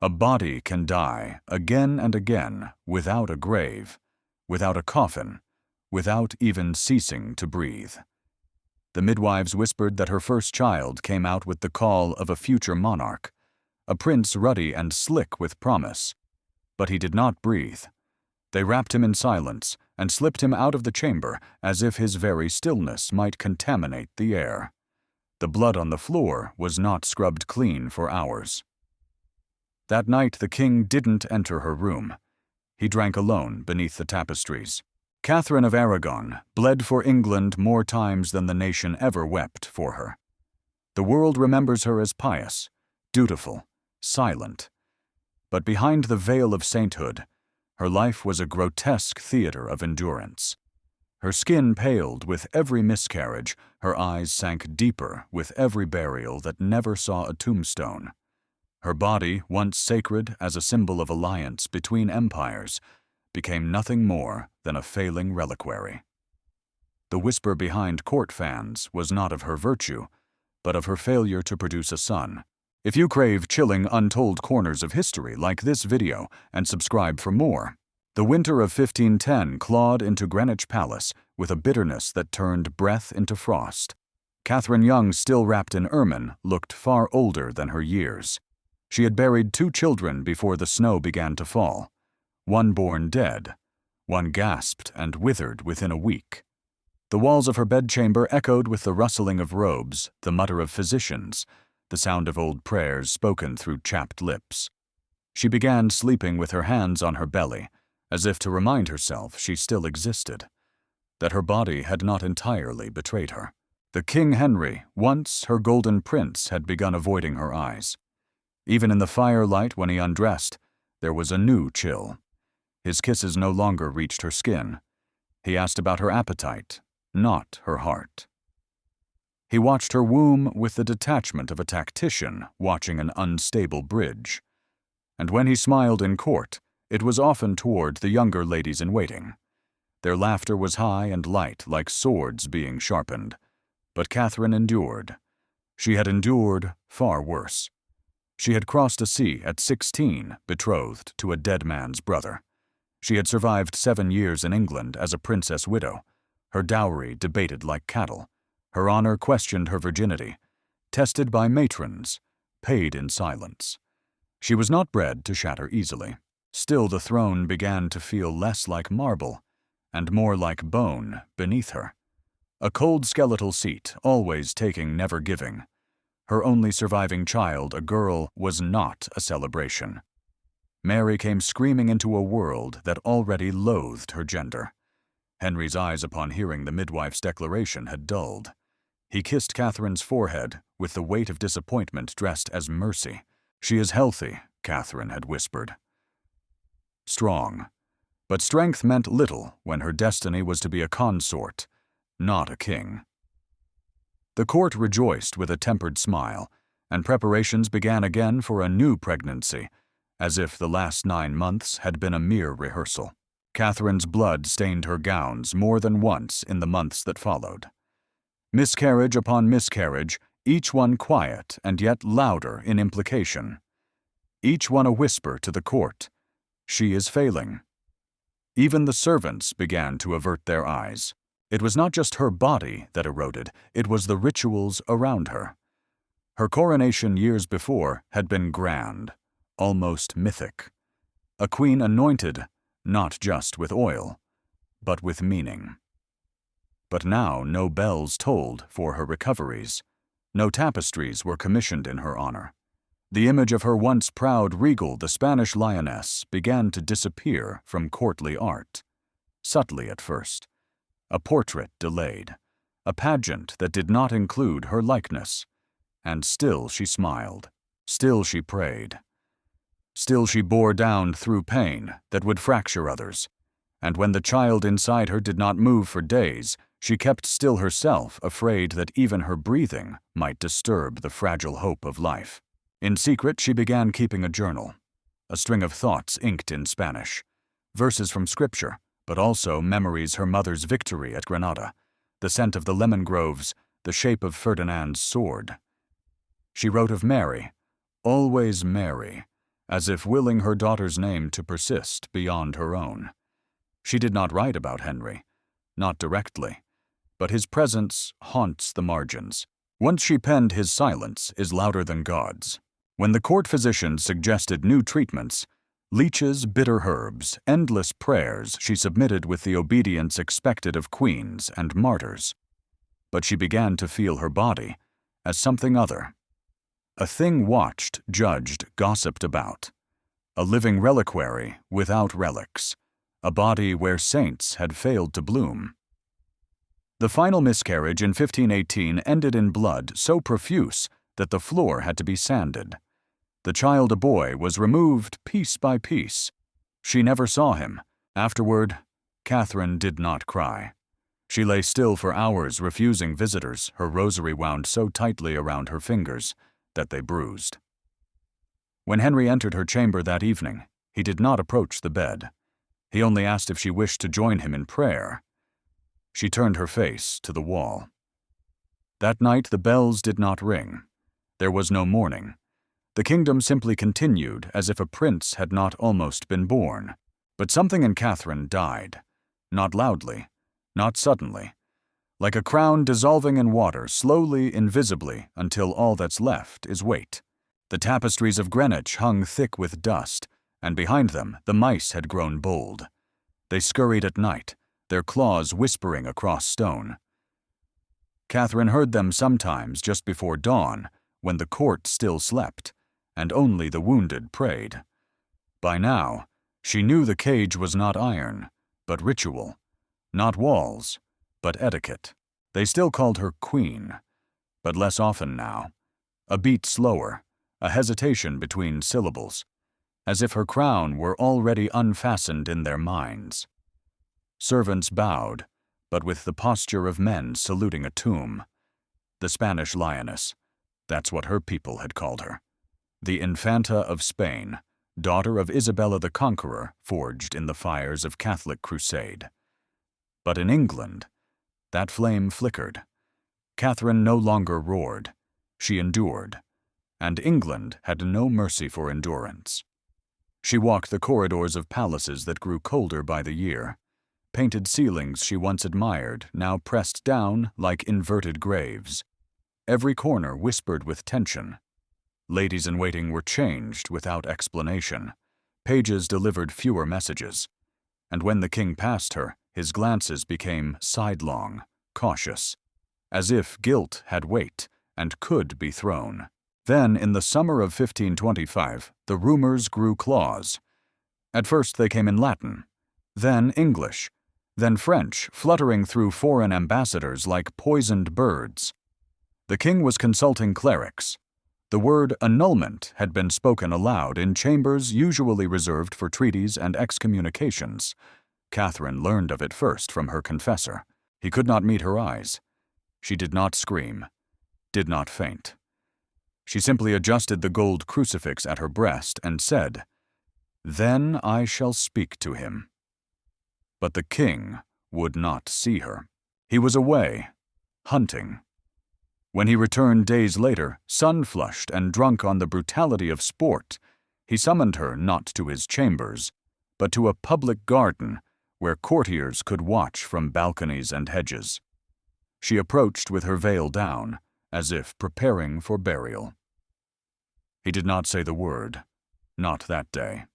A body can die again and again without a grave, without a coffin, without even ceasing to breathe. The midwives whispered that her first child came out with the call of a future monarch, a prince ruddy and slick with promise. But he did not breathe. They wrapped him in silence and slipped him out of the chamber as if his very stillness might contaminate the air. The blood on the floor was not scrubbed clean for hours. That night the king didn't enter her room. He drank alone beneath the tapestries. Catherine of Aragon bled for England more times than the nation ever wept for her. The world remembers her as pious, dutiful, silent. But behind the veil of sainthood, her life was a grotesque theater of endurance. Her skin paled with every miscarriage, her eyes sank deeper with every burial that never saw a tombstone. Her body, once sacred as a symbol of alliance between empires, became nothing more than a failing reliquary. The whisper behind court fans was not of her virtue, but of her failure to produce a son. If you crave chilling, untold corners of history, like this video and subscribe for more. The winter of 1510 clawed into Greenwich Palace with a bitterness that turned breath into frost. Catherine Young, still wrapped in ermine, looked far older than her years. She had buried 2 children before the snow began to fall. One born dead, one gasped and withered within a week. The walls of her bedchamber echoed with the rustling of robes, the mutter of physicians, the sound of old prayers spoken through chapped lips. She began sleeping with her hands on her belly, as if to remind herself she still existed, that her body had not entirely betrayed her. The King Henry, once her golden prince, had begun avoiding her eyes. Even in the firelight when he undressed, there was a new chill. His kisses no longer reached her skin. He asked about her appetite, not her heart. He watched her womb with the detachment of a tactician watching an unstable bridge. And when he smiled in court, it was often toward the younger ladies-in-waiting. Their laughter was high and light, like swords being sharpened. But Catherine endured. She had endured far worse. She had crossed a sea at 16, betrothed to a dead man's brother. She had survived 7 years in England as a princess widow, her dowry debated like cattle, her honor questioned her virginity, tested by matrons, paid in silence. She was not bred to shatter easily. Still, the throne began to feel less like marble and more like bone beneath her. A cold skeletal seat, always taking, never giving. Her only surviving child, a girl, was not a celebration. Mary came screaming into a world that already loathed her gender. Henry's eyes upon hearing the midwife's declaration had dulled. He kissed Catherine's forehead with the weight of disappointment dressed as mercy. "She is healthy," Catherine had whispered. Strong. But strength meant little when her destiny was to be a consort, not a king. The court rejoiced with a tempered smile, and preparations began again for a new pregnancy, as if the last 9 months had been a mere rehearsal. Catherine's blood stained her gowns more than once in the months that followed. Miscarriage upon miscarriage, each one quiet and yet louder in implication. Each one a whisper to the court, "She is failing." Even the servants began to avert their eyes. It was not just her body that eroded, it was the rituals around her. Her coronation years before had been grand, almost mythic. A queen anointed, not just with oil, but with meaning. But now no bells tolled for her recoveries. No tapestries were commissioned in her honor. The image of her once proud regal, the Spanish lioness, began to disappear from courtly art. Subtly at first. A portrait delayed. A pageant that did not include her likeness. And still she smiled. Still she prayed. Still she bore down through pain that would fracture others. And when the child inside her did not move for days, she kept still herself, afraid that even her breathing might disturb the fragile hope of life. In secret, she began keeping a journal, a string of thoughts inked in Spanish, verses from scripture, but also memories her mother's victory at Granada, the scent of the lemon groves, the shape of Ferdinand's sword. She wrote of Mary, always Mary, as if willing her daughter's name to persist beyond her own. She did not write about Henry, not directly, but his presence haunts the margins. Once she penned, his silence is louder than God's. When the court physicians suggested new treatments, leeches, bitter herbs, endless prayers, she submitted with the obedience expected of queens and martyrs. But she began to feel her body as something other. A thing watched, judged, gossiped about. A living reliquary without relics. A body where saints had failed to bloom. The final miscarriage in 1518 ended in blood so profuse that the floor had to be sanded. The child, a boy, was removed piece by piece. She never saw him. Afterward, Catherine did not cry. She lay still for hours, refusing visitors, her rosary wound so tightly around her fingers that they bruised. When Henry entered her chamber that evening, he did not approach the bed. He only asked if she wished to join him in prayer. She turned her face to the wall. That night the bells did not ring. There was no mourning. The kingdom simply continued as if a prince had not almost been born. But something in Catherine died. Not loudly, not suddenly. Like a crown dissolving in water, slowly, invisibly, until all that's left is weight. The tapestries of Greenwich hung thick with dust, and behind them the mice had grown bold. They scurried at night, their claws whispering across stone. Catherine heard them sometimes just before dawn, when the court still slept, and only the wounded prayed. By now, she knew the cage was not iron, but ritual, not walls, but etiquette. They still called her queen, but less often now. A beat slower, a hesitation between syllables, as if her crown were already unfastened in their minds. Servants bowed, but with the posture of men saluting a tomb. The Spanish lioness, that's what her people had called her. The Infanta of Spain, daughter of Isabella the Conqueror, forged in the fires of Catholic crusade. But in England, that flame flickered. Catherine no longer roared. She endured. And England had no mercy for endurance. She walked the corridors of palaces that grew colder by the year. Painted ceilings she once admired, now pressed down like inverted graves. Every corner whispered with tension. Ladies-in-waiting were changed without explanation. Pages delivered fewer messages. And when the king passed her, his glances became sidelong, cautious, as if guilt had weight and could be thrown. Then, in the summer of 1525, the rumors grew claws. At first they came in Latin, then English, then French, fluttering through foreign ambassadors like poisoned birds. The king was consulting clerics. The word annulment had been spoken aloud in chambers usually reserved for treaties and excommunications. Catherine learned of it first from her confessor. He could not meet her eyes. She did not scream, did not faint. She simply adjusted the gold crucifix at her breast and said, "Then I shall speak to him." But the king would not see her. He was away, hunting. When he returned days later, sun-flushed and drunk on the brutality of sport, he summoned her not to his chambers, but to a public garden where courtiers could watch from balconies and hedges. She approached with her veil down, as if preparing for burial. He did not say the word, not that day,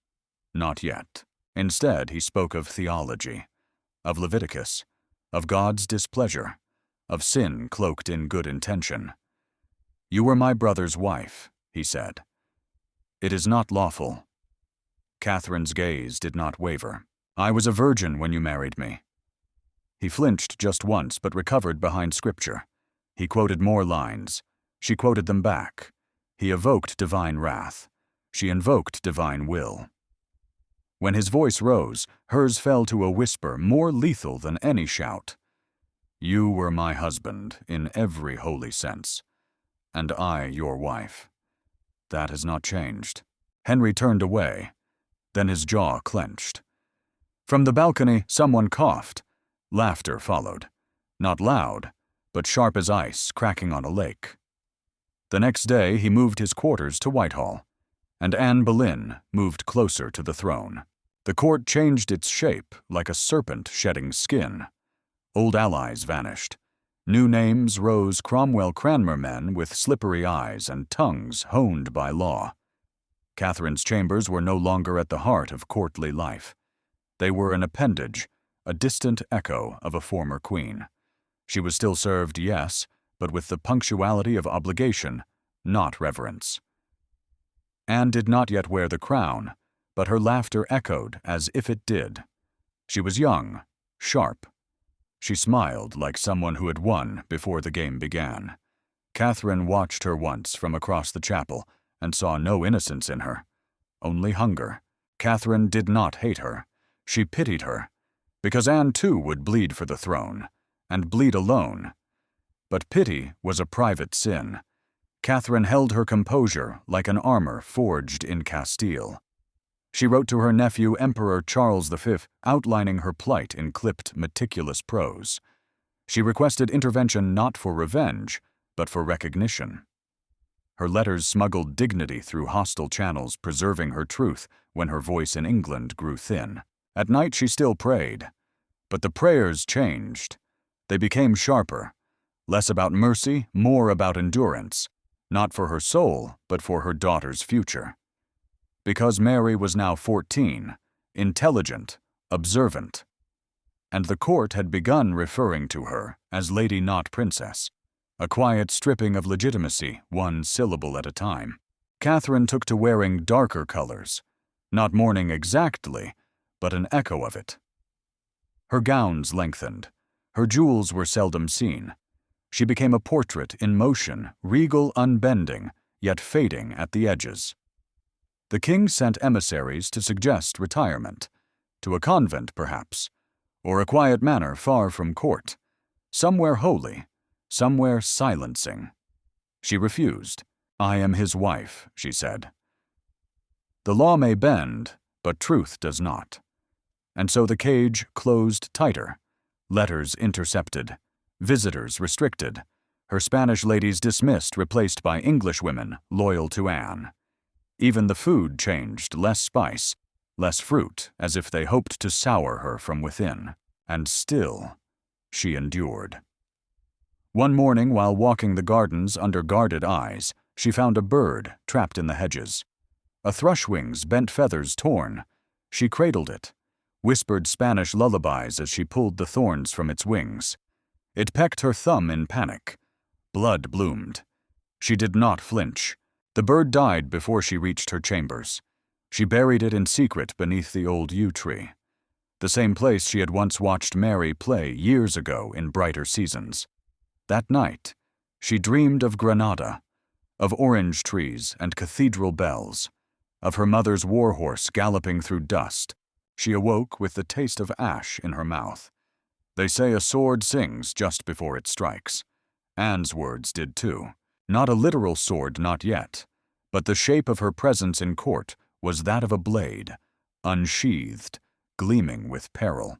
not yet. Instead, he spoke of theology, of Leviticus, of God's displeasure, of sin cloaked in good intention. "You were my brother's wife," he said. "It is not lawful." Catherine's gaze did not waver. "I was a virgin when you married me." He flinched just once, but recovered behind scripture. He quoted more lines. She quoted them back. He evoked divine wrath. She invoked divine will. When his voice rose, hers fell to a whisper more lethal than any shout. "You were my husband in every holy sense, and I your wife. That has not changed." Henry turned away. Then his jaw clenched. From the balcony, someone coughed. Laughter followed. Not loud, but sharp as ice cracking on a lake. The next day, he moved his quarters to Whitehall. and Anne Boleyn moved closer to the throne. The court changed its shape like a serpent shedding skin. Old allies vanished. New names rose Cromwell-Cranmer men with slippery eyes and tongues honed by law. Catherine's chambers were no longer at the heart of courtly life. They were an appendage, a distant echo of a former queen. She was still served, yes, but with the punctuality of obligation, not reverence. Anne did not yet wear the crown, but her laughter echoed as if it did. She was young, sharp. She smiled like someone who had won before the game began. Catherine watched her once from across the chapel and saw no innocence in her, only hunger. Catherine did not hate her. She pitied her, because Anne too would bleed for the throne, and bleed alone. But pity was a private sin. Catherine held her composure like an armor forged in Castile. She wrote to her nephew, Emperor Charles V, outlining her plight in clipped, meticulous prose. She requested intervention not for revenge, but for recognition. Her letters smuggled dignity through hostile channels, preserving her truth when her voice in England grew thin. At night she still prayed, but the prayers changed. They became sharper, less about mercy, more about endurance, not for her soul, but for her daughter's future. Because Mary was now 14, intelligent, observant, and the court had begun referring to her as Lady Not Princess, a quiet stripping of legitimacy, one syllable at a time. Catherine took to wearing darker colors, not mourning exactly, but an echo of it. Her gowns lengthened. Her jewels were seldom seen. She became a portrait in motion, regal, unbending, yet fading at the edges. The king sent emissaries to suggest retirement, to a convent perhaps, or a quiet manor far from court, somewhere holy, somewhere silencing. She refused. "I am his wife," she said. The law may bend, but truth does not. And so the cage closed tighter, letters intercepted, visitors restricted, her Spanish ladies dismissed, replaced by English women loyal to Anne. Even the food changed, less spice, less fruit, as if they hoped to sour her from within. And still, she endured. One morning, while walking the gardens under guarded eyes, she found a bird trapped in the hedges. A thrush-wing's bent feathers torn. She cradled it, whispered Spanish lullabies as she pulled the thorns from its wings. It pecked her thumb in panic. Blood bloomed. She did not flinch. The bird died before she reached her chambers. She buried it in secret beneath the old yew tree, the same place she had once watched Mary play years ago in brighter seasons. That night, she dreamed of Granada, of orange trees and cathedral bells, of her mother's warhorse galloping through dust. She awoke with the taste of ash in her mouth. They say a sword sings just before it strikes. Anne's words did too. Not a literal sword, not yet, but the shape of her presence in court was that of a blade, unsheathed, gleaming with peril.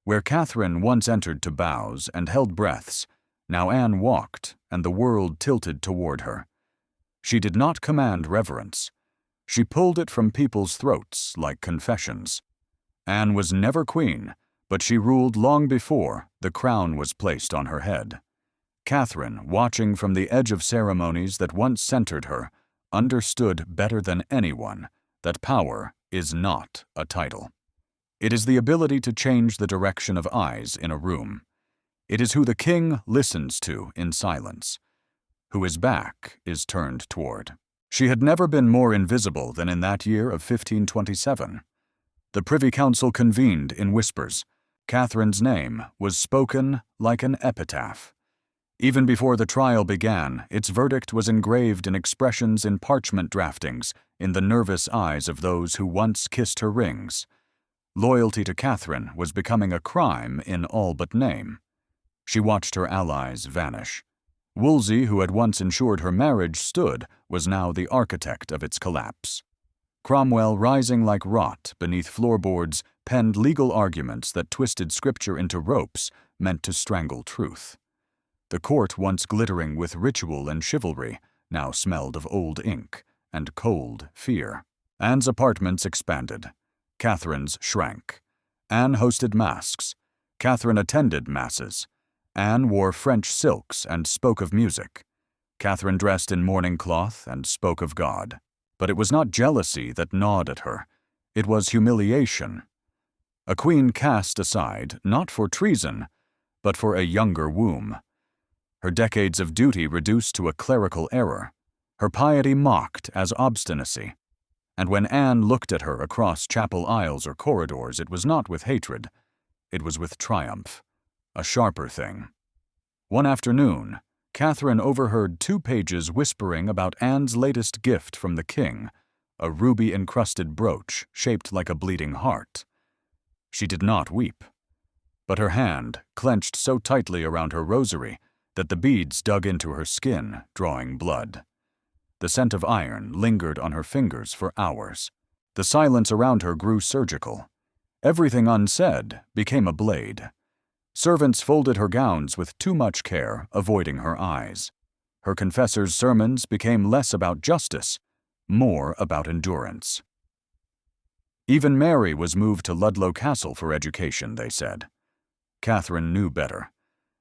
Where Catherine once entered to bows and held breaths, now Anne walked, and the world tilted toward her. She did not command reverence. She pulled it from people's throats like confessions. Anne was never queen, but she ruled long before the crown was placed on her head. Catherine, watching from the edge of ceremonies that once centered her, understood better than anyone that power is not a title. It is the ability to change the direction of eyes in a room. It is who the king listens to in silence, who his back is turned toward. She had never been more invisible than in that year of 1527. The Privy Council convened in whispers. Catherine's name was spoken like an epitaph. Even before the trial began, its verdict was engraved in expressions in parchment draftings in the nervous eyes of those who once kissed her rings. Loyalty to Catherine was becoming a crime in all but name. She watched her allies vanish. Wolsey, who had once ensured her marriage stood, was now the architect of its collapse. Cromwell, rising like rot beneath floorboards, penned legal arguments that twisted scripture into ropes meant to strangle truth. The court, once glittering with ritual and chivalry, now smelled of old ink and cold fear. Anne's apartments expanded. Catherine's shrank. Anne hosted masques. Catherine attended masses. Anne wore French silks and spoke of music. Catherine dressed in mourning cloth and spoke of God. But it was not jealousy that gnawed at her. It was humiliation. A queen cast aside, not for treason, but for a younger womb. Her decades of duty reduced to a clerical error. Her piety mocked as obstinacy. And when Anne looked at her across chapel aisles or corridors, it was not with hatred. It was with triumph. A sharper thing. One afternoon, Catherine overheard 2 pages whispering about Anne's latest gift from the king, a ruby-encrusted brooch shaped like a bleeding heart. She did not weep, but her hand clenched so tightly around her rosary that the beads dug into her skin, drawing blood. The scent of iron lingered on her fingers for hours. The silence around her grew surgical. Everything unsaid became a blade. Servants folded her gowns with too much care, avoiding her eyes. Her confessor's sermons became less about justice, more about endurance. Even Mary was moved to Ludlow Castle for education, they said. Catherine knew better.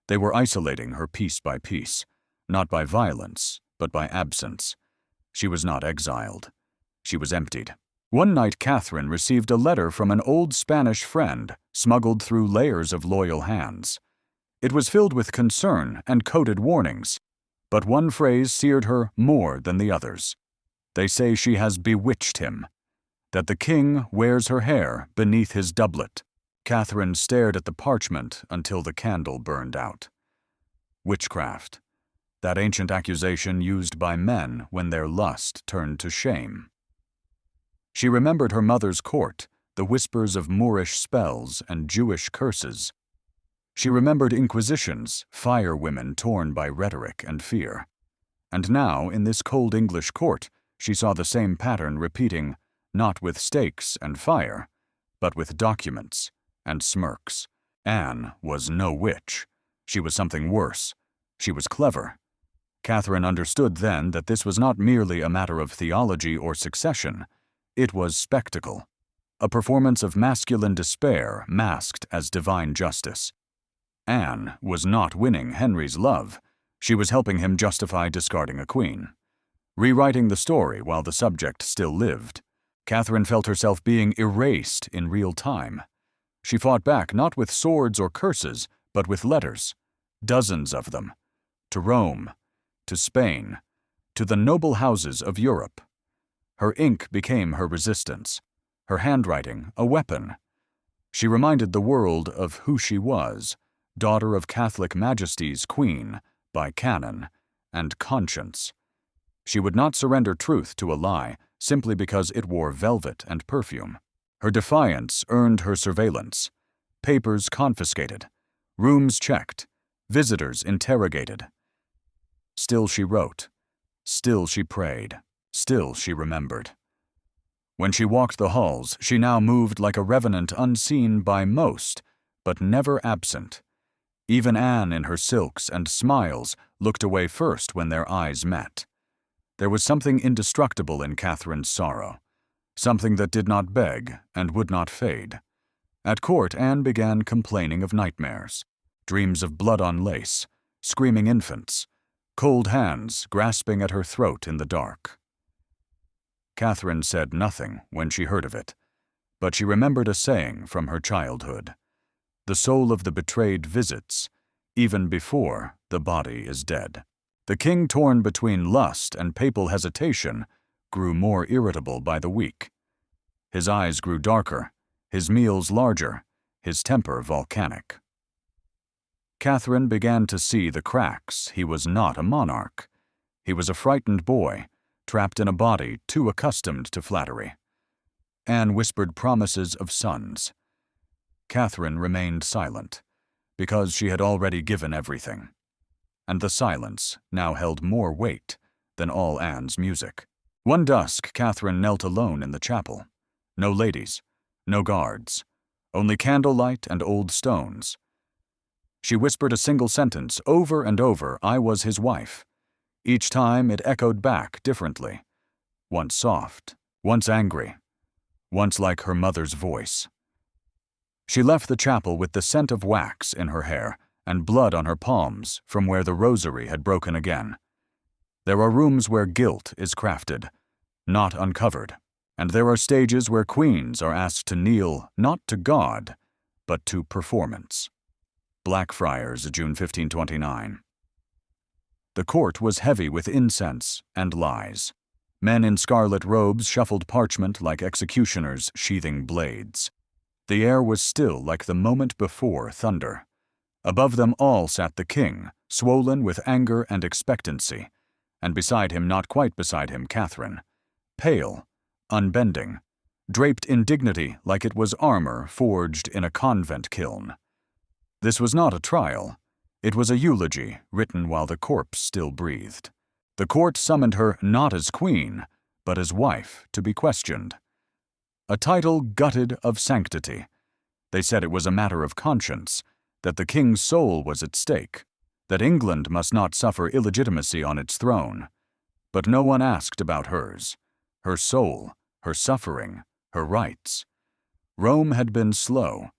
They were isolating her piece by piece, not by violence, but by absence. She was not exiled. She was emptied. One night Catherine received a letter from an old Spanish friend, smuggled through layers of loyal hands. It was filled with concern and coded warnings, but one phrase seared her more than the others. They say she has bewitched him, that the king wears her hair beneath his doublet. Catherine stared at the parchment until the candle burned out. Witchcraft. That ancient accusation used by men when their lust turned to shame. She remembered her mother's court, the whispers of Moorish spells and Jewish curses. She remembered inquisitions, fire women torn by rhetoric and fear. And now, in this cold English court, she saw the same pattern repeating, not with stakes and fire, but with documents and smirks. Anne was no witch. She was something worse. She was clever. Catherine understood then that this was not merely a matter of theology or succession. It was spectacle, a performance of masculine despair masked as divine justice. Anne was not winning Henry's love. She was helping him justify discarding a queen, rewriting the story while the subject still lived. Catherine felt herself being erased in real time. She fought back not with swords or curses, but with letters, dozens of them, to Rome, to Spain, to the noble houses of Europe. Her ink became her resistance, her handwriting a weapon. She reminded the world of who she was, daughter of Catholic Majesty's queen, by canon and conscience. She would not surrender truth to a lie simply because it wore velvet and perfume. Her defiance earned her surveillance, papers confiscated, rooms checked, visitors interrogated. Still she wrote, still she prayed. Still she remembered. When she walked the halls, she now moved like a revenant unseen by most, but never absent. Even Anne in her silks and smiles looked away first when their eyes met. There was something indestructible in Catherine's sorrow, something that did not beg and would not fade. At court, Anne began complaining of nightmares, dreams of blood on lace, screaming infants, cold hands grasping at her throat in the dark. Catherine said nothing when she heard of it, but she remembered a saying from her childhood. The soul of the betrayed visits, even before the body is dead. The king, torn between lust and papal hesitation, grew more irritable by the week. His eyes grew darker, his meals larger, his temper volcanic. Catherine began to see the cracks. He was not a monarch. He was a frightened boy, trapped in a body too accustomed to flattery. Anne whispered promises of sons. Catherine remained silent, because she had already given everything. And the silence now held more weight than all Anne's music. One dusk, Catherine knelt alone in the chapel. No ladies, no guards, only candlelight and old stones. She whispered a single sentence over and over, "I was his wife." Each time it echoed back differently. once soft, once angry, once like her mother's voice. She left the chapel with the scent of wax in her hair and blood on her palms from where the rosary had broken again. There are rooms where guilt is crafted, not uncovered, and there are stages where queens are asked to kneel not to God, but to performance. Blackfriars, June 1529. The court was heavy with incense and lies. Men in scarlet robes shuffled parchment like executioners sheathing blades. The air was still like the moment before thunder. Above them all sat the king, swollen with anger and expectancy, and beside him, not quite beside him, Catherine, pale, unbending, draped in dignity like it was armor forged in a convent kiln. This was not a trial. It was a eulogy written while the corpse still breathed. The court summoned her not as queen, but as wife to be questioned. A title gutted of sanctity. They said it was a matter of conscience, that the king's soul was at stake, that England must not suffer illegitimacy on its throne. But no one asked about hers, her soul, her suffering, her rights. Rome had been slow.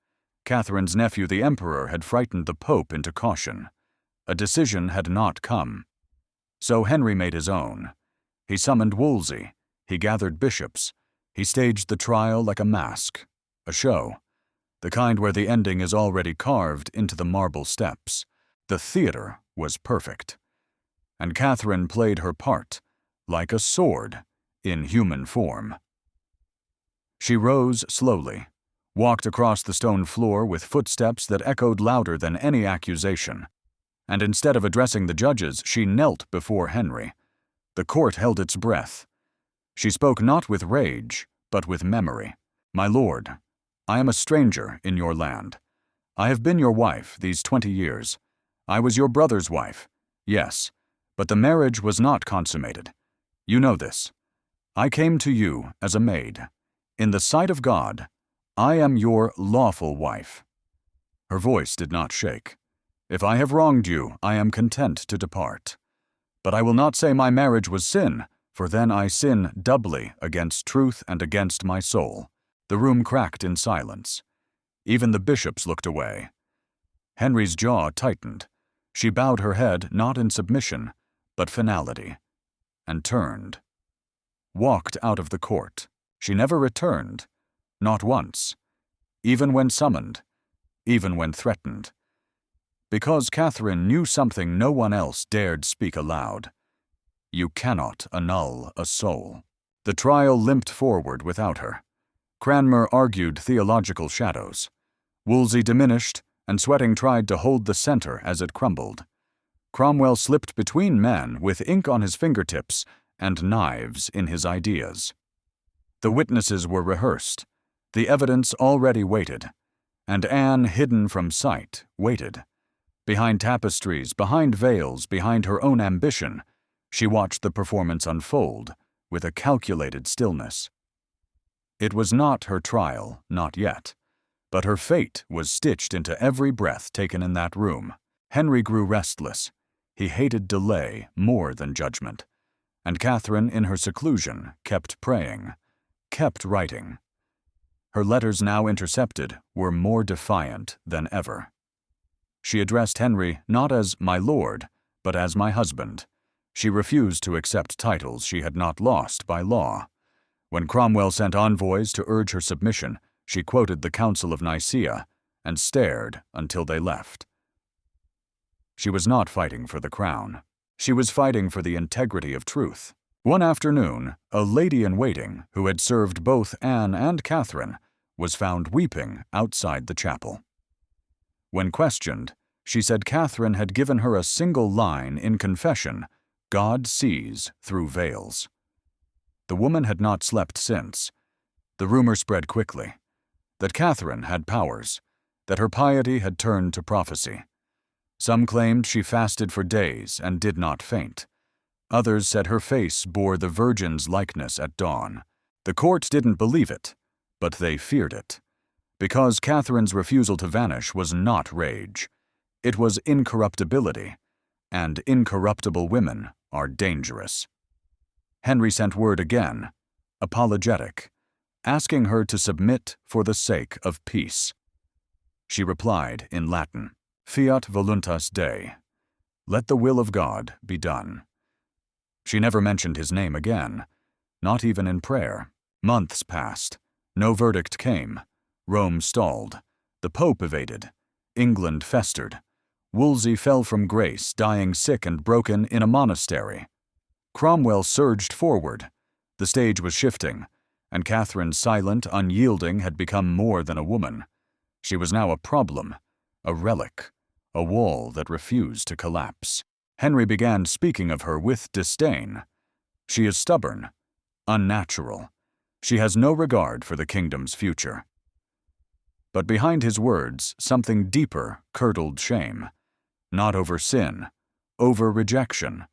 Catherine's nephew, the emperor, had frightened the pope into caution. A decision had not come. So Henry made his own. He summoned Wolsey. He gathered bishops. He staged the trial like a masque, a show, the kind where the ending is already carved into the marble steps. The theater was perfect. And Catherine played her part, like a sword, in human form. She rose slowly, walked across the stone floor with footsteps that echoed louder than any accusation, and instead of addressing the judges, she knelt before Henry. The court held its breath. She spoke not with rage, but with memory. "My lord, I am a stranger in your land. I have been your wife these 20 years. I was your brother's wife, yes, but the marriage was not consummated. You know this. I came to you as a maid. In the sight of God, I am your lawful wife." Her voice did not shake. "If I have wronged you, I am content to depart. But I will not say my marriage was sin, for then I sin doubly against truth and against my soul." The room cracked in silence. Even the bishops looked away. Henry's jaw tightened. She bowed her head not in submission, but finality, and turned. Walked out of the court. She never returned, not once, even when summoned, even when threatened. Because Catherine knew something no one else dared speak aloud. You cannot annul a soul. The trial limped forward without her. Cranmer argued theological shadows. Wolsey diminished, and Sweating tried to hold the center as it crumbled. Cromwell slipped between men with ink on his fingertips and knives in his ideas. The witnesses were rehearsed. The evidence already waited. And Anne, hidden from sight, waited. Behind tapestries, behind veils, behind her own ambition, she watched the performance unfold with a calculated stillness. It was not her trial, not yet, but her fate was stitched into every breath taken in that room. Henry grew restless. He hated delay more than judgment. And Catherine, in her seclusion, kept praying, kept writing. Her letters, now intercepted, were more defiant than ever. She addressed Henry not as my lord, but as my husband. She refused to accept titles she had not lost by law. When Cromwell sent envoys to urge her submission, she quoted the Council of Nicaea and stared until they left. She was not fighting for the crown. She was fighting for the integrity of truth. One afternoon, a lady-in-waiting who had served both Anne and Catherine was found weeping outside the chapel. When questioned, she said Catherine had given her a single line in confession, "God sees through veils." The woman had not slept since. The rumor spread quickly that Catherine had powers, that her piety had turned to prophecy. Some claimed she fasted for days and did not faint. Others said her face bore the Virgin's likeness at dawn. The court didn't believe it, but they feared it. Because Catherine's refusal to vanish was not rage. It was incorruptibility, and incorruptible women are dangerous. Henry sent word again, apologetic, asking her to submit for the sake of peace. She replied in Latin, Fiat voluntas Dei. Let the will of God be done. She never mentioned his name again, not even in prayer. Months passed. No verdict came. Rome stalled. The Pope evaded. England festered. Wolsey fell from grace, dying sick and broken in a monastery. Cromwell surged forward. The stage was shifting, and Catherine, silent, unyielding, had become more than a woman. She was now a problem, a relic, a wall that refused to collapse. Henry began speaking of her with disdain. She is stubborn, unnatural. She has no regard for the kingdom's future. But behind his words, something deeper curdled shame. Not over sin, over rejection.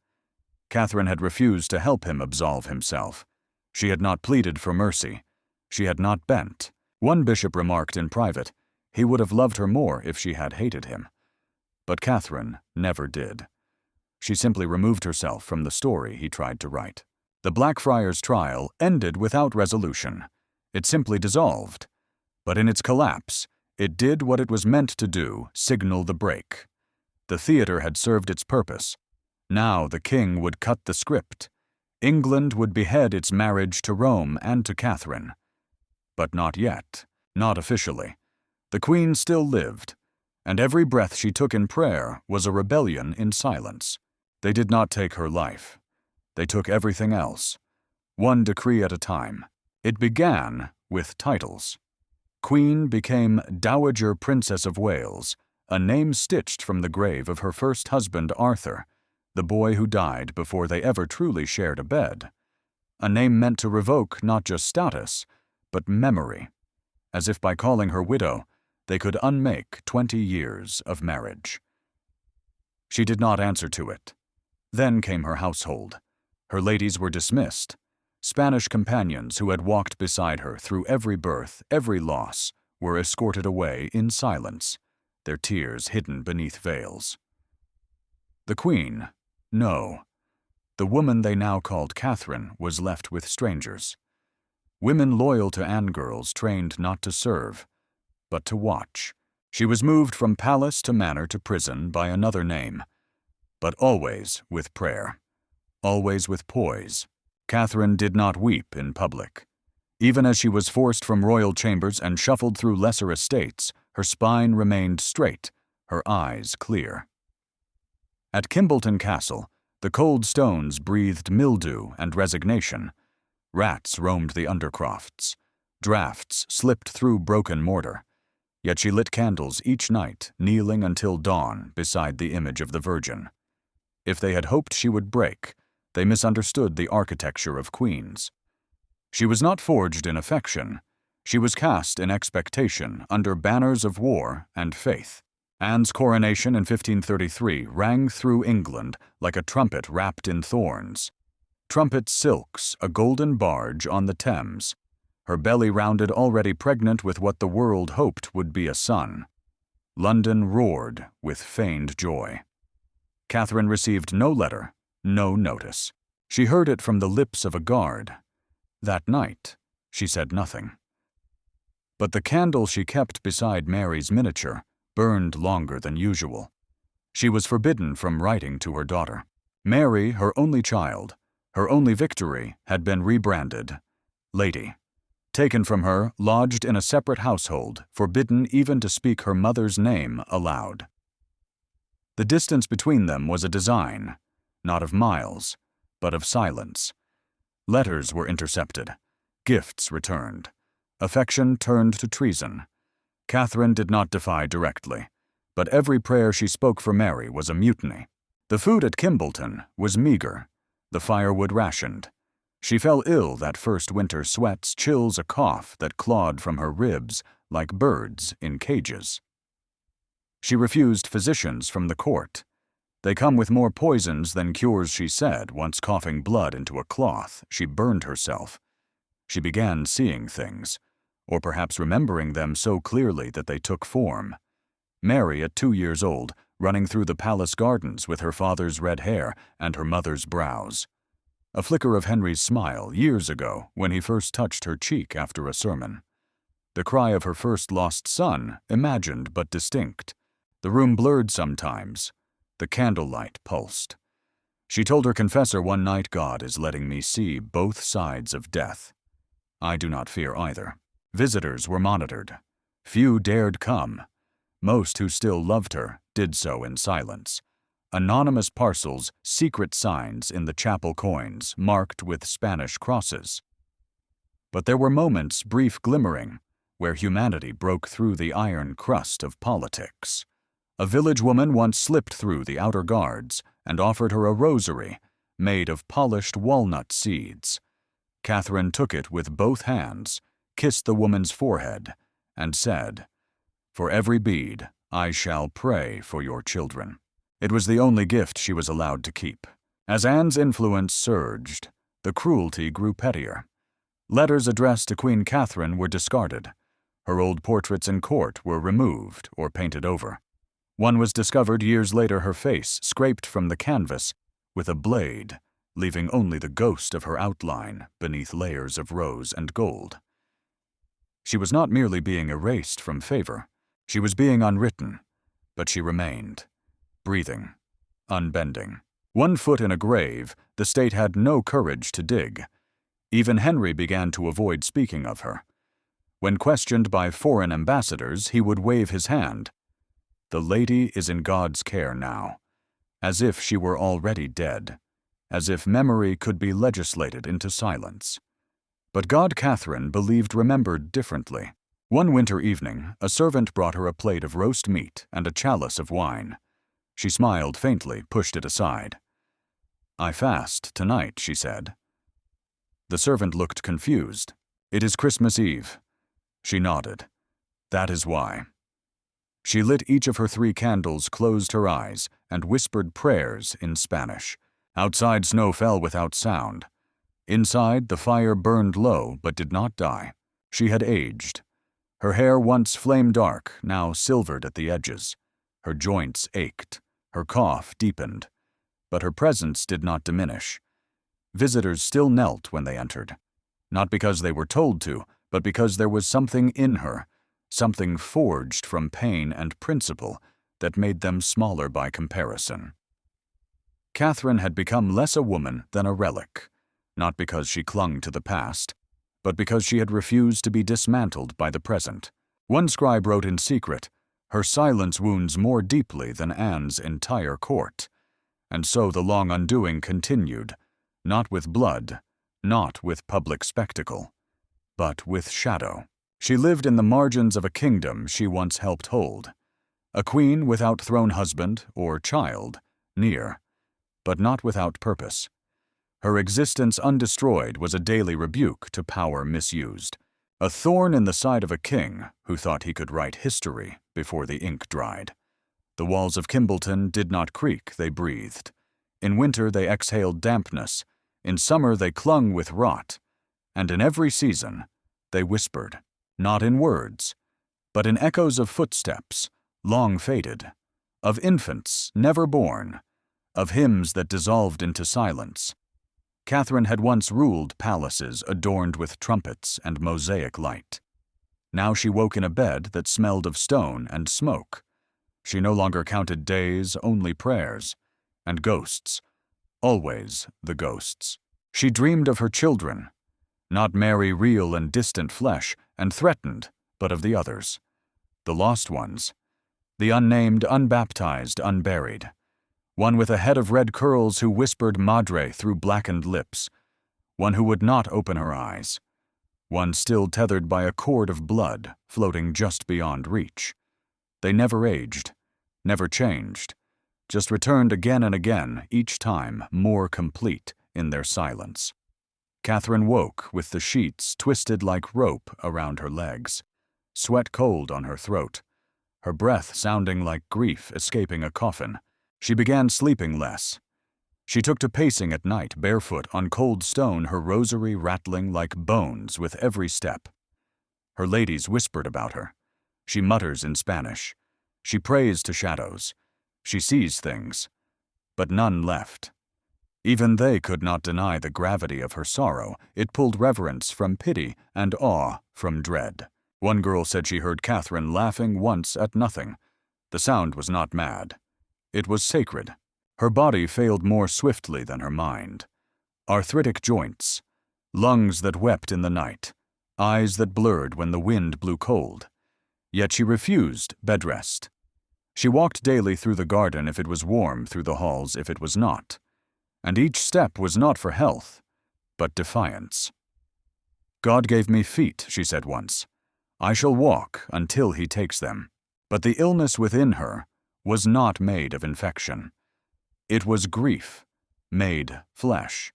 Catherine had refused to help him absolve himself. She had not pleaded for mercy. She had not bent. One bishop remarked in private, he would have loved her more if she had hated him. But Catherine never did. She simply removed herself from the story he tried to write. The Blackfriars trial ended without resolution. It simply dissolved. But in its collapse, it did what it was meant to do, signal the break. The theater had served its purpose. Now the king would cut the script. England would behead its marriage to Rome and to Catherine. But not yet, not officially. The queen still lived, and every breath she took in prayer was a rebellion in silence. They did not take her life. They took everything else, one decree at a time. It began with titles. Queen became Dowager Princess of Wales, a name stitched from the grave of her first husband Arthur, the boy who died before they ever truly shared a bed. A name meant to revoke not just status, but memory, as if by calling her widow, they could unmake 20 years of marriage. She did not answer to it. Then came her household. Her ladies were dismissed. Spanish companions who had walked beside her through every birth, every loss, were escorted away in silence, their tears hidden beneath veils. The queen, no. The woman they now called Catherine was left with strangers. Women loyal to Anne girls trained not to serve, but to watch. She was moved from palace to manor to prison by another name, but always with prayer, always with poise. Catherine did not weep in public. Even as she was forced from royal chambers and shuffled through lesser estates, her spine remained straight, her eyes clear. At Kimbolton Castle, the cold stones breathed mildew and resignation. Rats roamed the undercrofts. Drafts slipped through broken mortar. Yet she lit candles each night, kneeling until dawn beside the image of the Virgin. If they had hoped she would break, they misunderstood the architecture of queens. She was not forged in affection. She was cast in expectation under banners of war and faith. Anne's coronation in 1533 rang through England like a trumpet wrapped in thorns. Trumpet silks, a golden barge on the Thames, her belly rounded, already pregnant with what the world hoped would be a son. London roared with feigned joy. Catherine received no letter, no notice. She heard it from the lips of a guard. That night, she said nothing. But the candle she kept beside Mary's miniature burned longer than usual. She was forbidden from writing to her daughter. Mary, her only child, her only victory, had been rebranded Lady. Taken from her, lodged in a separate household, forbidden even to speak her mother's name aloud. The distance between them was a design, not of miles, but of silence. Letters were intercepted, gifts returned, affection turned to treason. Catherine did not defy directly, but every prayer she spoke for Mary was a mutiny. The food at Kimbolton was meager, the firewood rationed. She fell ill that first winter, sweats, chills, a cough that clawed from her ribs like birds in cages. She refused physicians from the court. They come with more poisons than cures, she said. Once coughing blood into a cloth, she burned herself. She began seeing things, or perhaps remembering them so clearly that they took form. Mary, at 2 years old, running through the palace gardens with her father's red hair and her mother's brows. A flicker of Henry's smile years ago when he first touched her cheek after a sermon. The cry of her first lost son, imagined but distinct. The room blurred sometimes. The candlelight pulsed. She told her confessor one night, "God is letting me see both sides of death." I do not fear either. Visitors were monitored. Few dared come. Most who still loved her did so in silence. Anonymous parcels, secret signs in the chapel coins, marked with Spanish crosses. But there were moments, brief glimmering, where humanity broke through the iron crust of politics. A village woman once slipped through the outer guards and offered her a rosary made of polished walnut seeds. Catherine took it with both hands, kissed the woman's forehead, and said, "For every bead, I shall pray for your children." It was the only gift she was allowed to keep. As Anne's influence surged, the cruelty grew pettier. Letters addressed to Queen Catherine were discarded. Her old portraits in court were removed or painted over. One was discovered years later, her face scraped from the canvas with a blade, leaving only the ghost of her outline beneath layers of rose and gold. She was not merely being erased from favor. She was being unwritten, but she remained, breathing, unbending. 1 foot in a grave, the state had no courage to dig. Even Henry began to avoid speaking of her. When questioned by foreign ambassadors, he would wave his hand. "The lady is in God's care now," as if she were already dead, as if memory could be legislated into silence. But God Catherine believed remembered differently. One winter evening, a servant brought her a plate of roast meat and a chalice of wine. She smiled faintly, pushed it aside. "I fast tonight," she said. The servant looked confused. "It is Christmas Eve." She nodded. "That is why." She lit each of her 3 candles, closed her eyes, and whispered prayers in Spanish. Outside, snow fell without sound. Inside, the fire burned low but did not die. She had aged. Her hair, once flame dark, now silvered at the edges. Her joints ached. Her cough deepened. But her presence did not diminish. Visitors still knelt when they entered. Not because they were told to, but because there was something in her, something forged from pain and principle that made them smaller by comparison. Catherine had become less a woman than a relic, not because she clung to the past, but because she had refused to be dismantled by the present. One scribe wrote in secret, "Her silence wounds more deeply than Anne's entire court." And so the long undoing continued, not with blood, not with public spectacle, but with shadow. She lived in the margins of a kingdom she once helped hold. A queen without throne husband or child, near, but not without purpose. Her existence undestroyed was a daily rebuke to power misused, a thorn in the side of a king who thought he could write history before the ink dried. The walls of Kimbleton did not creak, they breathed. In winter they exhaled dampness, in summer they clung with rot, and in every season they whispered, not in words, but in echoes of footsteps, long faded, of infants never born, of hymns that dissolved into silence. Catherine had once ruled palaces adorned with trumpets and mosaic light. Now she woke in a bed that smelled of stone and smoke. She no longer counted days, only prayers, and ghosts, always the ghosts. She dreamed of her children, not merry, real, and distant flesh, and threatened, but of the others, the lost ones, the unnamed, unbaptized, unburied. One with a head of red curls who whispered madre through blackened lips, one who would not open her eyes, one still tethered by a cord of blood floating just beyond reach. They never aged, never changed, just returned again and again, each time more complete in their silence. Catherine woke with the sheets twisted like rope around her legs, sweat cold on her throat, her breath sounding like grief escaping a coffin. She began sleeping less. She took to pacing at night, barefoot on cold stone, her rosary rattling like bones with every step. Her ladies whispered about her. She mutters in Spanish. She prays to shadows. She sees things, but none left. Even they could not deny the gravity of her sorrow. It pulled reverence from pity and awe from dread. One girl said she heard Catherine laughing once at nothing. The sound was not mad. It was sacred. Her body failed more swiftly than her mind. Arthritic joints, lungs that wept in the night, eyes that blurred when the wind blew cold. Yet she refused bed rest. She walked daily through the garden if it was warm, through the halls if it was not. And each step was not for health, but defiance. God gave me feet, she said once. I shall walk until he takes them. But the illness within her was not made of infection. It was grief, made flesh.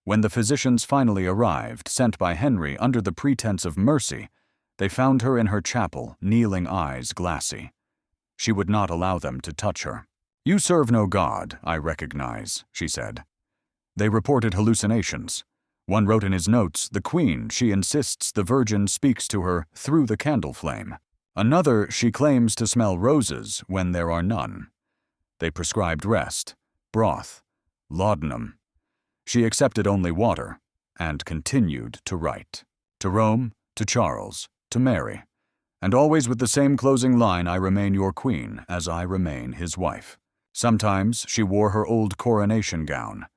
When the physicians finally arrived, sent by Henry under the pretense of mercy, they found her in her chapel, kneeling, eyes glassy. She would not allow them to touch her. You serve no God, I recognize, she said. They reported hallucinations. One wrote in his notes, the Queen, she insists the Virgin speaks to her through the candle flame. Another, she claims to smell roses when there are none. They prescribed rest, broth, laudanum. She accepted only water, and continued to write. To Rome, to Charles, to Mary, and always with the same closing line, I remain your queen, as I remain his wife. Sometimes she wore her old coronation gown,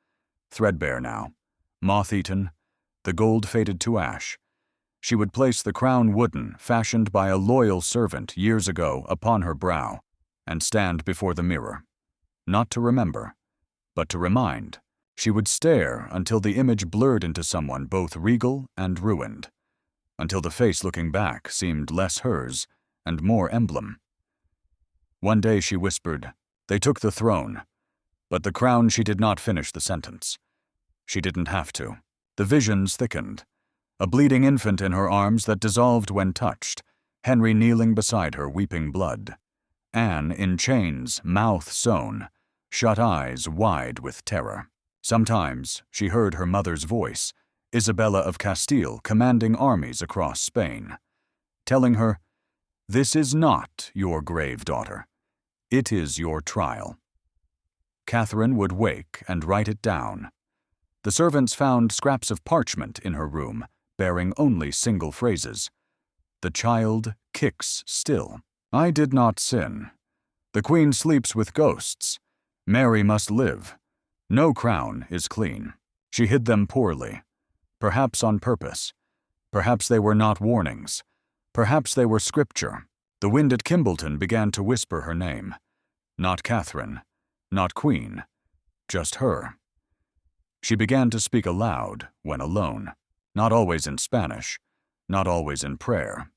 threadbare now, moth-eaten, the gold faded to ash. She would place the crown wooden, fashioned by a loyal servant years ago, upon her brow, and stand before the mirror. Not to remember, but to remind. She would stare until the image blurred into someone both regal and ruined, until the face looking back seemed less hers and more emblem. One day she whispered, they took the throne, but the crown. She did not finish the sentence. She didn't have to. The visions thickened. A bleeding infant in her arms that dissolved when touched, Henry kneeling beside her weeping blood, Anne in chains, mouth sewn, shut eyes wide with terror. Sometimes she heard her mother's voice, Isabella of Castile, commanding armies across Spain, telling her, this is not your grave, daughter. It is your trial. Catherine would wake and write it down. The servants found scraps of parchment in her room, bearing only single phrases. The child kicks still. I did not sin. The Queen sleeps with ghosts. Mary must live. No crown is clean. She hid them poorly. Perhaps on purpose. Perhaps they were not warnings. Perhaps they were scripture. The wind at Kimbleton began to whisper her name. Not Catherine. Not Queen. Just her. She began to speak aloud when alone. Not always in Spanish. Not always in prayer.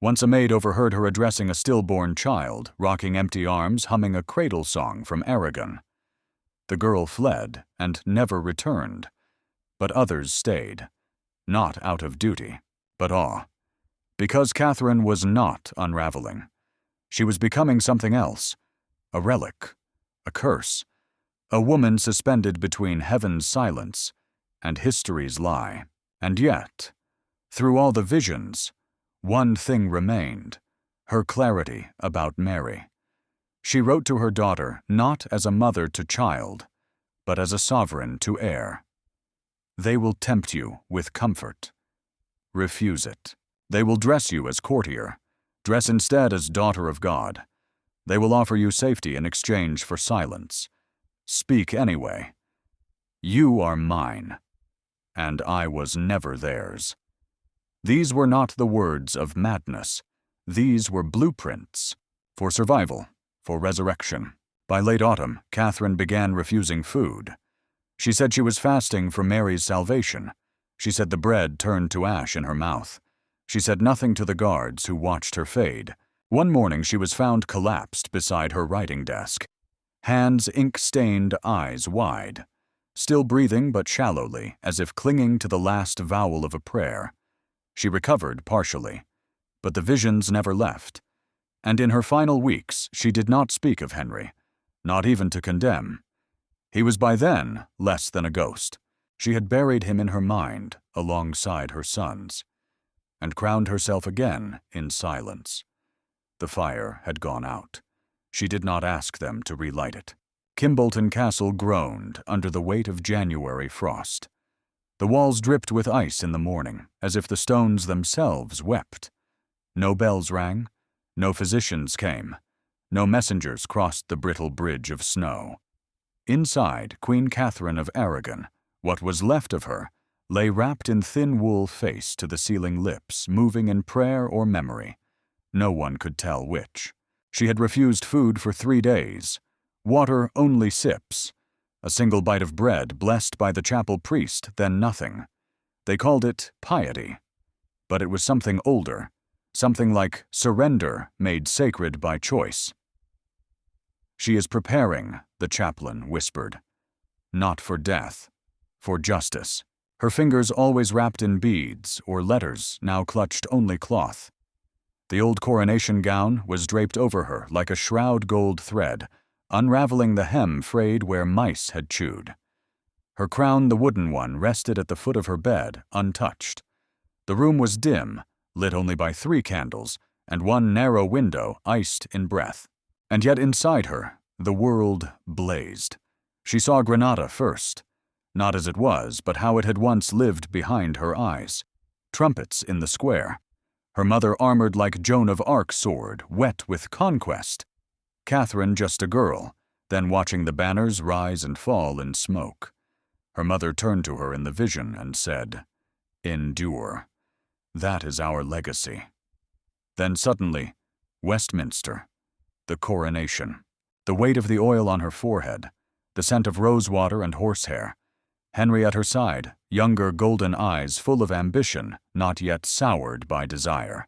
Once a maid overheard her addressing a stillborn child, rocking empty arms, humming a cradle song from Aragon. The girl fled and never returned, but others stayed, not out of duty, but awe. Because Catherine was not unraveling. She was becoming something else, a relic, a curse, a woman suspended between heaven's silence and history's lie. And yet, through all the visions, one thing remained, her clarity about Mary. She wrote to her daughter not as a mother to child, but as a sovereign to heir. They will tempt you with comfort. Refuse it. They will dress you as courtier. Dress instead as daughter of God. They will offer you safety in exchange for silence. Speak anyway. You are mine, and I was never theirs. These were not the words of madness. These were blueprints for survival, for resurrection. By late autumn, Catherine began refusing food. She said she was fasting for Mary's salvation. She said the bread turned to ash in her mouth. She said nothing to the guards who watched her fade. One morning she was found collapsed beside her writing desk. Hands ink-stained, eyes wide. Still breathing but shallowly, as if clinging to the last vowel of a prayer. She recovered partially, but the visions never left. And in her final weeks, she did not speak of Henry, not even to condemn. He was by then less than a ghost. She had buried him in her mind alongside her sons, and crowned herself again in silence. The fire had gone out. She did not ask them to relight it. Kimbolton Castle groaned under the weight of January frost. The walls dripped with ice in the morning, as if the stones themselves wept. No bells rang, no physicians came, no messengers crossed the brittle bridge of snow. Inside, Queen Catherine of Aragon, what was left of her, lay wrapped in thin wool face to the ceiling lips, moving in prayer or memory. No one could tell which. She had refused food for 3 days, water only sips, a single bite of bread blessed by the chapel priest, then nothing. They called it piety, but it was something older, something like surrender made sacred by choice. "She is preparing," the chaplain whispered. "Not for death, for justice." Her fingers always wrapped in beads or letters now clutched only cloth. The old coronation gown was draped over her like a shroud gold thread, unraveling the hem frayed where mice had chewed. Her crown, the wooden one, rested at the foot of her bed, untouched. The room was dim, lit only by 3 candles, and one narrow window iced in breath. And yet inside her, the world blazed. She saw Granada first, not as it was, but how it had once lived behind her eyes. Trumpets in the square. Her mother armored like Joan of Arc's sword, wet with conquest. Catherine just a girl, then watching the banners rise and fall in smoke. Her mother turned to her in the vision and said, "Endure. That is our legacy." Then suddenly, Westminster, the coronation, the weight of the oil on her forehead, the scent of rosewater and horsehair, Henry at her side, younger golden eyes full of ambition, not yet soured by desire.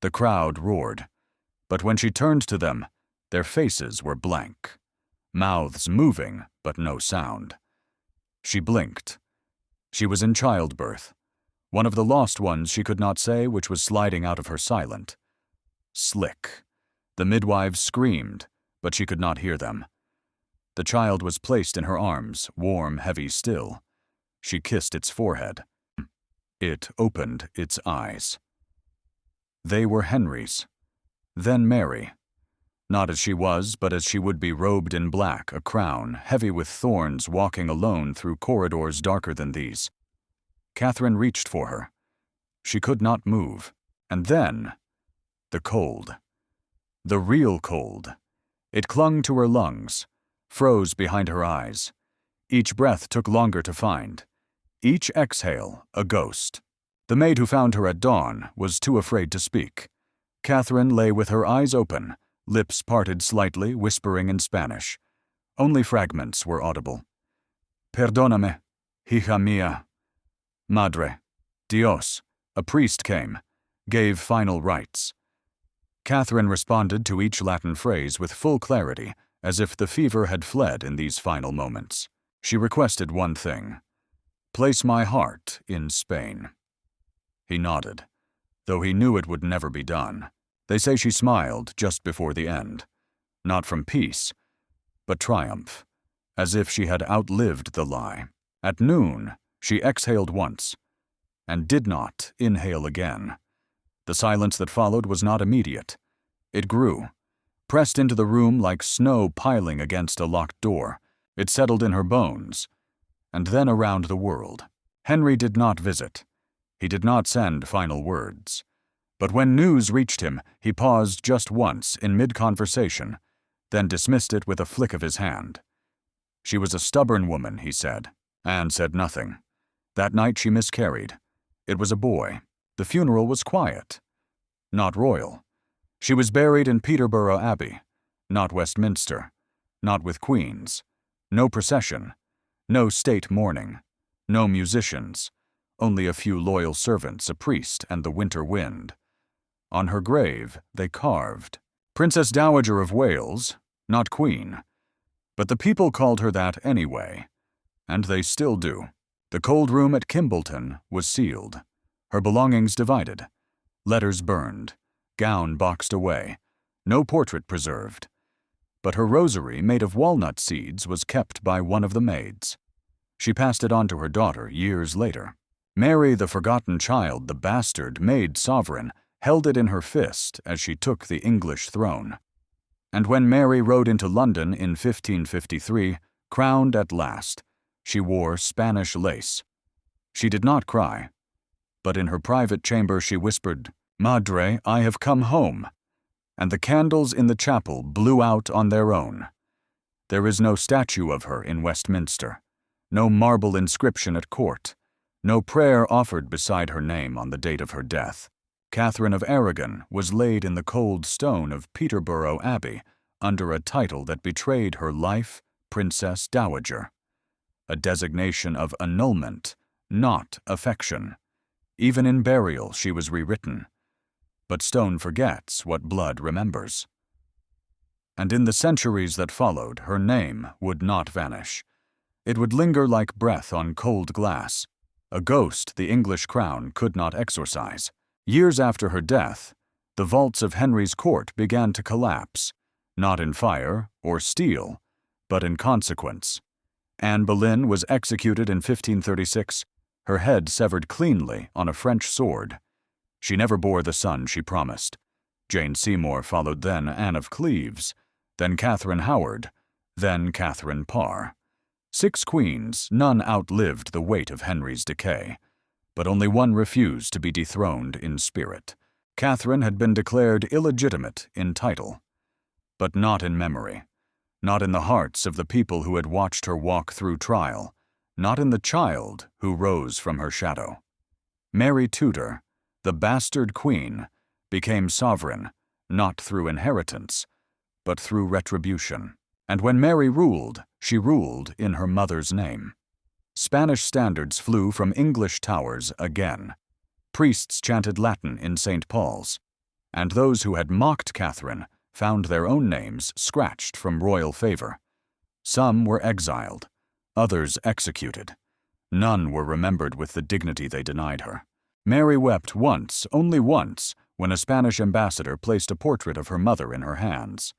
The crowd roared, but when she turned to them, their faces were blank, mouths moving, but no sound. She blinked. She was in childbirth, one of the lost ones she could not say which was sliding out of her silent. Slick. The midwives screamed, but she could not hear them. The child was placed in her arms, warm, heavy still. She kissed its forehead. It opened its eyes. They were Henry's. Then Mary. Not as she was, but as she would be, robed in black, a crown, heavy with thorns, walking alone through corridors darker than these. Catherine reached for her. She could not move. And then, the cold. The real cold. It clung to her lungs, froze behind her eyes. Each breath took longer to find. Each exhale, a ghost. The maid who found her at dawn was too afraid to speak. Catherine lay with her eyes open, lips parted slightly, whispering in Spanish. Only fragments were audible. "Perdóname, hija mía. Madre. Dios." A priest came, gave final rites. Catherine responded to each Latin phrase with full clarity, as if the fever had fled in these final moments. She requested one thing: "Place my heart in Spain." He nodded, though he knew it would never be done. They say she smiled just before the end, not from peace, but triumph, as if she had outlived the lie. At noon, she exhaled once, and did not inhale again. The silence that followed was not immediate. It grew, pressed into the room like snow piling against a locked door. It settled in her bones, and then around the world. Henry did not visit. He did not send final words. But when news reached him, he paused just once in mid-conversation, then dismissed it with a flick of his hand. She was a stubborn woman, he said. Anne said nothing. That night she miscarried. It was a boy. The funeral was quiet. Not royal. She was buried in Peterborough Abbey. Not Westminster. Not with queens. No procession. No state mourning. No musicians. Only a few loyal servants, a priest, and the winter wind. On her grave, they carved Princess Dowager of Wales, not Queen. But the people called her that anyway, and they still do. The cold room at Kimbolton was sealed, her belongings divided, letters burned, gown boxed away, no portrait preserved. But her rosary, made of walnut seeds, was kept by one of the maids. She passed it on to her daughter years later. Mary, the forgotten child, the bastard, made sovereign, held it in her fist as she took the English throne. And when Mary rode into London in 1553, crowned at last, she wore Spanish lace. She did not cry, but in her private chamber she whispered, "Madre, I have come home," and the candles in the chapel blew out on their own. There is no statue of her in Westminster, no marble inscription at court, no prayer offered beside her name on the date of her death. Catherine of Aragon was laid in the cold stone of Peterborough Abbey under a title that betrayed her life, Princess Dowager, a designation of annulment, not affection. Even in burial she was rewritten. But stone forgets what blood remembers. And in the centuries that followed, her name would not vanish. It would linger like breath on cold glass, a ghost the English crown could not exorcise. Years after her death, the vaults of Henry's court began to collapse, not in fire or steel, but in consequence. Anne Boleyn was executed in 1536, her head severed cleanly on a French sword. She never bore the son she promised. Jane Seymour followed, then Anne of Cleves, then Catherine Howard, then Catherine Parr. 6 queens, none outlived the weight of Henry's decay, but only one refused to be dethroned in spirit. Catherine had been declared illegitimate in title, but not in memory, not in the hearts of the people who had watched her walk through trial, not in the child who rose from her shadow. Mary Tudor, the bastard queen, became sovereign, not through inheritance, but through retribution. And when Mary ruled, she ruled in her mother's name. Spanish standards flew from English towers again. Priests chanted Latin in St. Paul's, and those who had mocked Catherine found their own names scratched from royal favor. Some were exiled, others executed. None were remembered with the dignity they denied her. Mary wept once, only once, when a Spanish ambassador placed a portrait of her mother in her hands.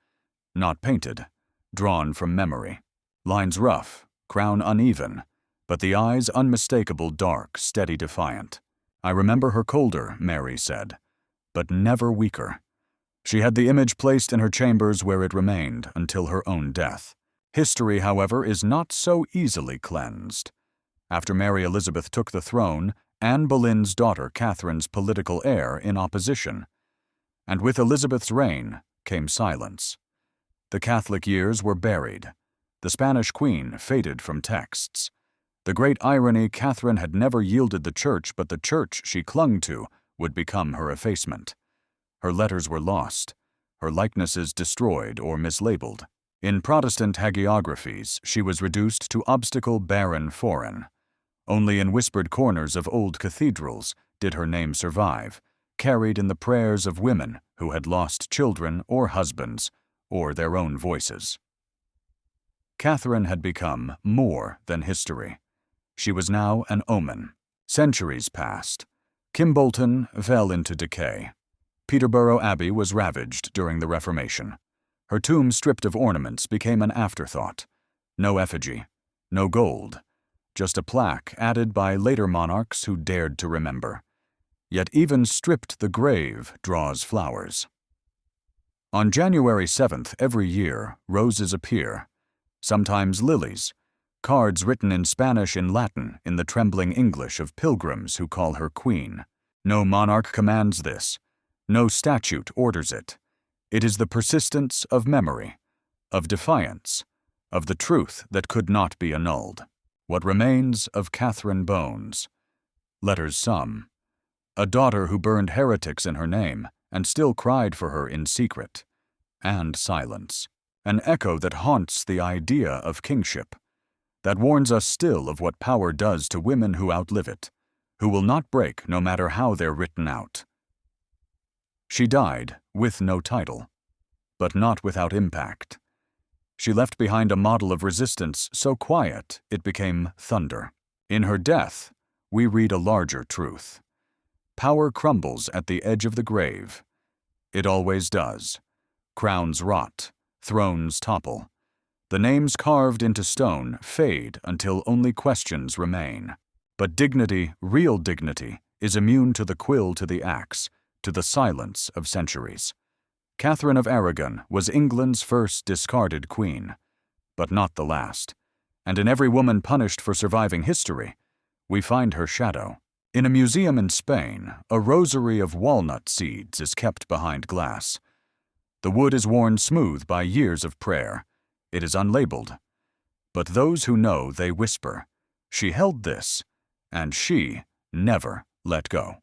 Not painted, drawn from memory. Lines rough, crown uneven, but the eyes unmistakable, dark, steady, defiant. "I remember her colder," Mary said, "but never weaker." She had the image placed in her chambers where it remained until her own death. History, however, is not so easily cleansed. After Mary Elizabeth took the throne, Anne Boleyn's daughter Catherine's political heir in opposition. And with Elizabeth's reign came silence. The Catholic years were buried. The Spanish queen faded from texts. The great irony, Catherine had never yielded the church, but the church she clung to would become her effacement. Her letters were lost, her likenesses destroyed or mislabeled. In Protestant hagiographies, she was reduced to obstacle barren foreign. Only in whispered corners of old cathedrals did her name survive, carried in the prayers of women who had lost children or husbands or their own voices. Catherine had become more than history. She was now an omen. Centuries passed. Kimbolton fell into decay. Peterborough Abbey was ravaged during the Reformation. Her tomb, stripped of ornaments, became an afterthought. No effigy, no gold, just a plaque added by later monarchs who dared to remember. Yet even stripped, the grave draws flowers. On January 7th every year, roses appear, sometimes lilies, cards written in Spanish and Latin in the trembling English of pilgrims who call her queen. No monarch commands this. No statute orders it. It is the persistence of memory, of defiance, of the truth that could not be annulled. What remains of Catherine Bones? Letters some. A daughter who burned heretics in her name and still cried for her in secret. And silence. An echo that haunts the idea of kingship, that warns us still of what power does to women who outlive it, who will not break no matter how they're written out. She died with no title, but not without impact. She left behind a model of resistance so quiet it became thunder. In her death, we read a larger truth. Power crumbles at the edge of the grave. It always does. Crowns rot, thrones topple. The names carved into stone fade until only questions remain. But dignity, real dignity, is immune to the quill to the axe, to the silence of centuries. Catherine of Aragon was England's first discarded queen, but not the last. And in every woman punished for surviving history, we find her shadow. In a museum in Spain, a rosary of walnut seeds is kept behind glass. The wood is worn smooth by years of prayer. It is unlabeled. But those who know, they whisper, "She held this, and she never let go."